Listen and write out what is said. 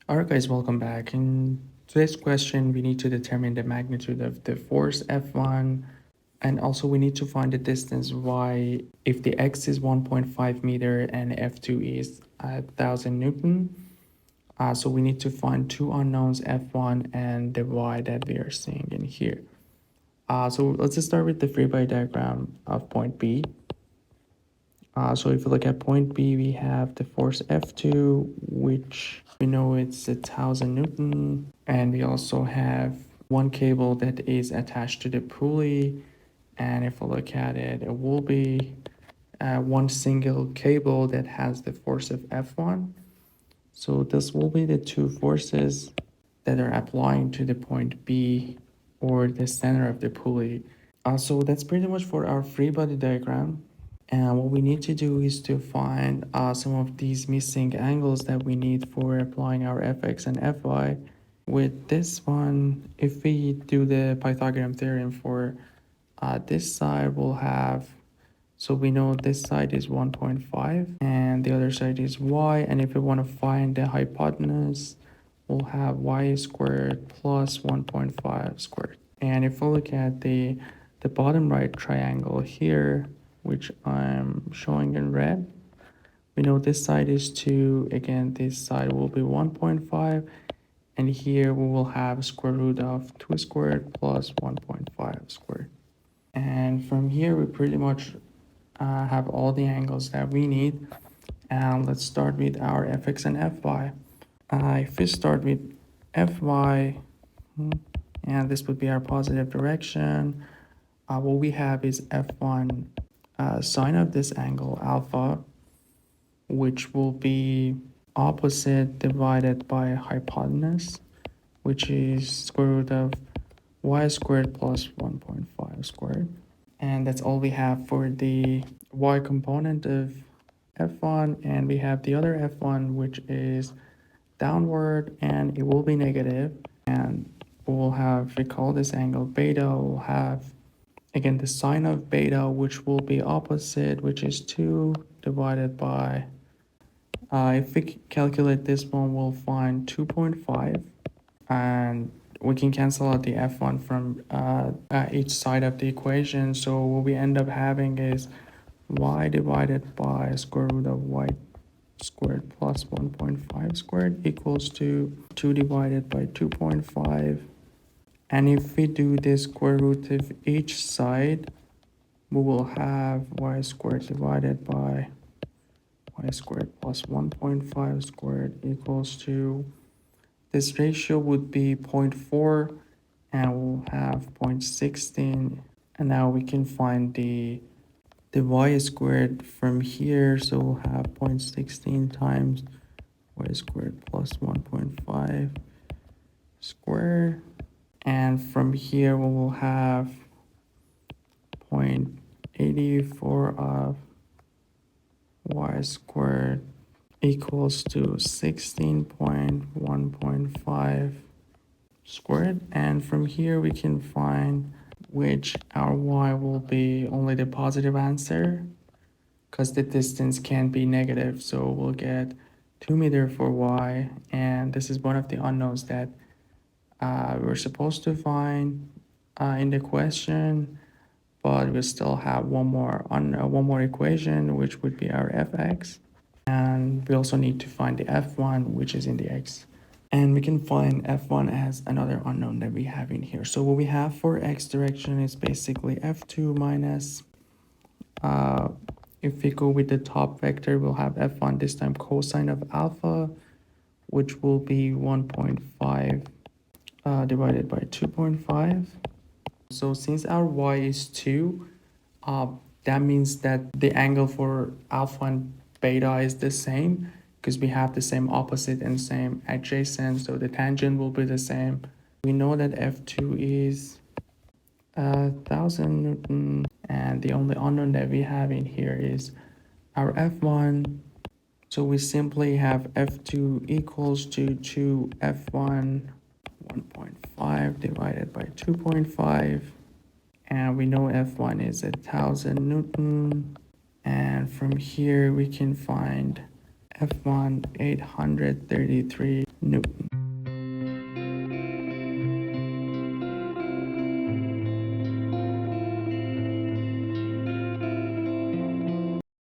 Alright guys, welcome back. In today's question, we need to determine the magnitude of the force F1 and also we need to find the distance y if the x is 1.5 meter and F2 is 1000 Newton. So we need to find two unknowns F1 and the y that we are seeing in here. So let's just start with the free body diagram of point B. So if you look at point B, we have the force F2, which we know it's 1000 Newton. And we also have one cable that is attached to the pulley. And if we look at it, it will be one single cable that has the force of F1. So this will be the two forces that are applying to the point B or the center of the pulley. So that's pretty much for our free body diagram. And what we need to do is to find some of these missing angles that we need for applying our fx and fy. With this one, if we do the Pythagorean theorem for this side, we'll have, so we know this side is 1.5 and the other side is y. And if we want to find the hypotenuse, we'll have y squared plus 1.5 squared. And if we look at the bottom right triangle here, which I'm showing in red, we know this side is 2. Again, this side will be 1.5. And here we will have square root of 2 squared plus 1.5 squared. And from here, we pretty much have all the angles that we need. And let's start with our fx and fy. If we start with fy, and this would be our positive direction, what we have is f1 sine of this angle alpha, which will be opposite divided by hypotenuse, which is square root of y squared plus 1.5 squared. And that's all we have for the y component of f1. And we have the other f1, which is downward, and it will be negative. And we'll have, if we call this angle beta, we'll have again the sine of beta, which will be opposite, which is 2 divided by, if we calculate this one, we'll find 2.5. And we can cancel out the f1 from each side of the equation. So what we end up having is y divided by square root of y squared plus 1.5 squared equals to 2 divided by 2.5. And if we do the square root of each side, we will have y squared divided by y squared plus 1.5 squared equals to, this ratio would be 0.4, and we'll have 0.16. And now we can find the y squared from here. So we'll have 0.16 times y squared plus 1.5 squared. And from here, we will have 0.84 of y squared equals to 16.1.5 squared. And from here, we can find which our y will be only the positive answer, because the distance can be negative. So we'll get 2 meter for y. And this is one of the unknowns that we're supposed to find in the question, but we still have one more equation, which would be our fx, and we also need to find the f1, which is in the x, and we can find f1 as another unknown that we have in here. So what we have for x direction is basically f2 minus, if we go with the top vector, we'll have f1 this time cosine of alpha, which will be 1.5 divided by 2.5. So since our y is 2, that means that the angle for alpha and beta is the same, because we have the same opposite and same adjacent, so the tangent will be the same. We know that f2 is 1000 Newton, and the only unknown that we have in here is our f1. So we simply have f2 equals to 2f1 1.5 divided by 2.5, and we know f1 is 1000 Newton, and from here we can find f1 833 Newton.